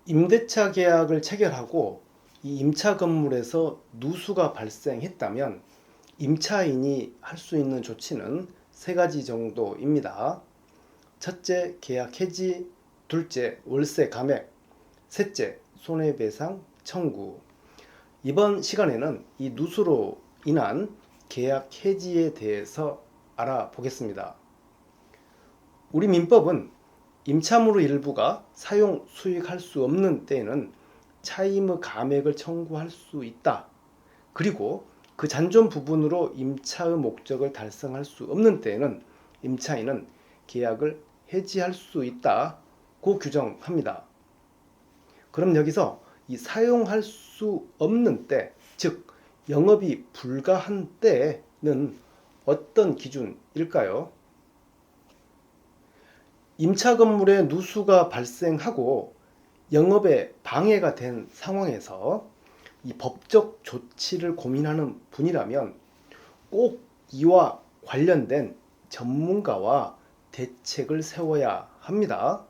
임대차 계약을 체결하고 이 임차 건물에서 누수가 발생했다면 임차인이 할 수 있는 조치는 세 가지 정도입니다. 첫째, 계약 해지. 둘째, 월세 감액. 셋째, 손해배상 청구. 이번 시간에는 이 누수로 인한 계약 해지에 대해서 알아보겠습니다. 우리 민법은 임차물 일부가 사용 수익할 수 없는 때에는 차임의 감액을 청구할 수 있다. 그리고 그 잔존 부분으로 임차의 목적을 달성할 수 없는 때에는 임차인은 계약을 해지할 수 있다고 규정합니다. 그럼 여기서 이 사용할 수 없는 때, 즉 영업이 불가한 때는 어떤 기준일까요? 임차 건물에 누수가 발생하고 영업에 방해가 된 상황에서 이 법적 조치를 고민하는 분이라면 꼭 이와 관련된 전문가와 대책을 세워야 합니다.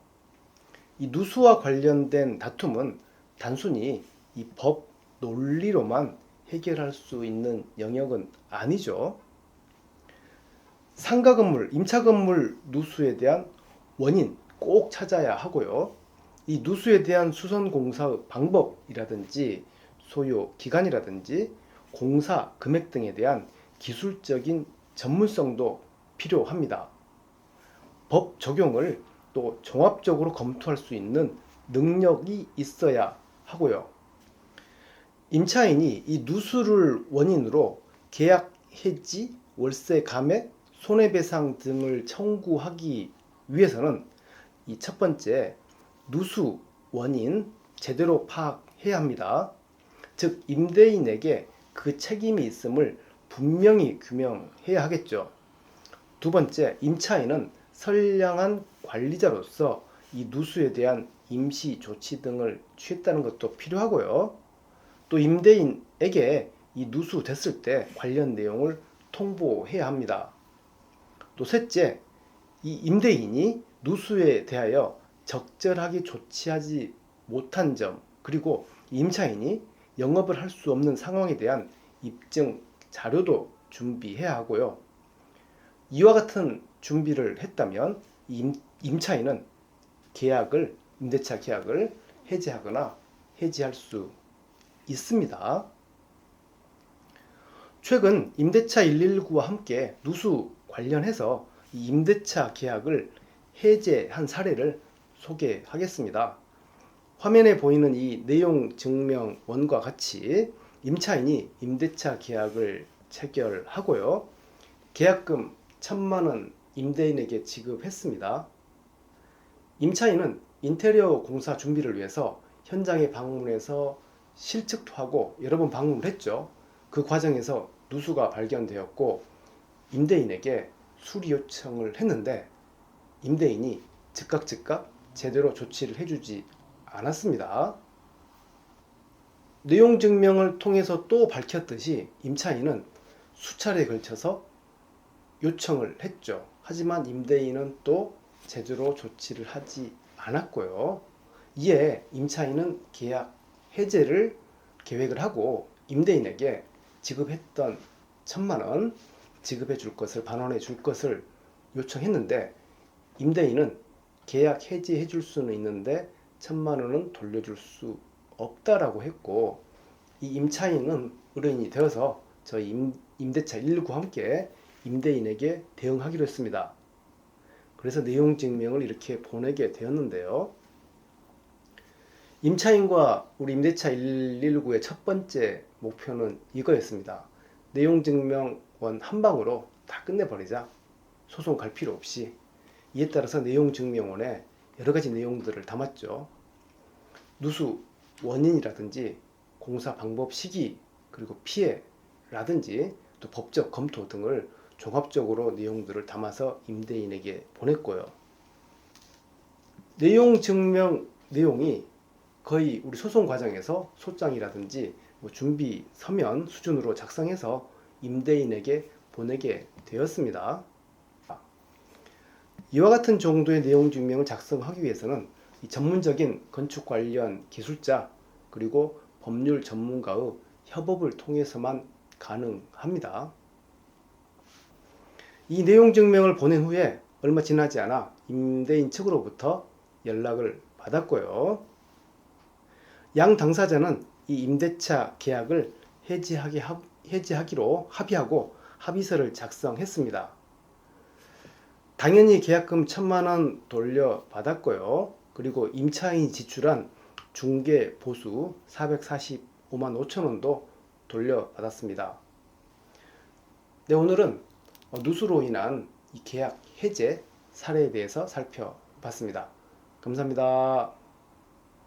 이 누수와 관련된 다툼은 단순히 이 법 논리로만 해결할 수 있는 영역은 아니죠. 상가 건물, 임차 건물 누수에 대한 원인 꼭 찾아야 하고요. 이 누수에 대한 수선 공사의 방법이라든지 소요 기간이라든지 공사 금액 등에 대한 기술적인 전문성도 필요합니다. 법 적용을 또 종합적으로 검토할 수 있는 능력이 있어야 하고요. 임차인이 이 누수를 원인으로 계약 해지, 월세 감액, 손해배상 등을 청구하기 위해서는 이 첫 번째, 누수 원인 제대로 파악해야 합니다. 즉 임대인에게 그 책임이 있음을 분명히 규명해야 하겠죠. 두 번째, 임차인은 선량한 관리자로서 이 누수에 대한 임시 조치 등을 취했다는 것도 필요하고요. 또 임대인에게 이 누수 됐을 때 관련 내용을 통보해야 합니다. 또 셋째, 이 임대인이 누수에 대하여 적절하게 조치하지 못한 점, 그리고 임차인이 영업을 할 수 없는 상황에 대한 입증 자료도 준비해야 하고요. 이와 같은 준비를 했다면 임차인은 임대차 계약을 해지하거나 해지할 수 있습니다. 최근 임대차 119와 함께 누수 관련해서 이 임대차 계약을 해제한 사례를 소개하겠습니다. 화면에 보이는 이 내용 증명원과 같이 임차인이 임대차 계약을 체결하고요. 계약금 1,000만 원 임대인에게 지급했습니다. 임차인은 인테리어 공사 준비를 위해서 현장에 방문해서 실측도 하고 여러 번 방문을 했죠. 그 과정에서 누수가 발견되었고 임대인에게 수리 요청을 했는데 임대인이 즉각 제대로 조치를 해주지 않았습니다. 내용 증명을 통해서 또 밝혔듯이 임차인은 수차례에 걸쳐서 요청을 했죠. 하지만 임대인은 또 제대로 조치를 하지 않았고요. 이에 임차인은 계약 해제를 계획을 하고 임대인에게 지급했던 1,000만 원 지급해 줄 것을 반환해 줄 것을 요청했는데 임대인은 계약 해지해 줄 수는 있는데 1,000만 원은 돌려줄 수 없다라고 했고 이 임차인은 의뢰인이 되어서 저희 임대차 119와 함께 임대인에게 대응하기로 했습니다. 그래서 내용 증명을 이렇게 보내게 되었는데요. 임차인과 우리 임대차 119의 첫 번째 목표는 이거였습니다. 내용 증명원 한 방으로 다 끝내버리자. 소송 갈 필요 없이. 이에 따라서 내용 증명원에 여러 가지 내용들을 담았죠. 누수 원인이라든지 공사 방법 시기 그리고 피해라든지 또 법적 검토 등을 종합적으로 내용들을 담아서 임대인에게 보냈고요. 내용 증명 내용이 거의 우리 소송 과정에서 소장이라든지 뭐 준비 서면 수준으로 작성해서 임대인에게 보내게 되었습니다. 이와 같은 정도의 내용 증명을 작성하기 위해서는 이 전문적인 건축 관련 기술자 그리고 법률 전문가의 협업을 통해서만 가능합니다. 이 내용 증명을 보낸 후에 얼마 지나지 않아 임대인 측으로부터 연락을 받았고요. 양 당사자는 이 임대차 계약을 해지하기로 합의하고 합의서를 작성했습니다. 당연히 계약금 1,000만 원 돌려받았고요. 그리고 임차인이 지출한 중개 보수 445만 5천 원도 돌려받았습니다. 네, 오늘은 누수로 인한 이 계약 해제 사례에 대해서 살펴봤습니다. 감사합니다.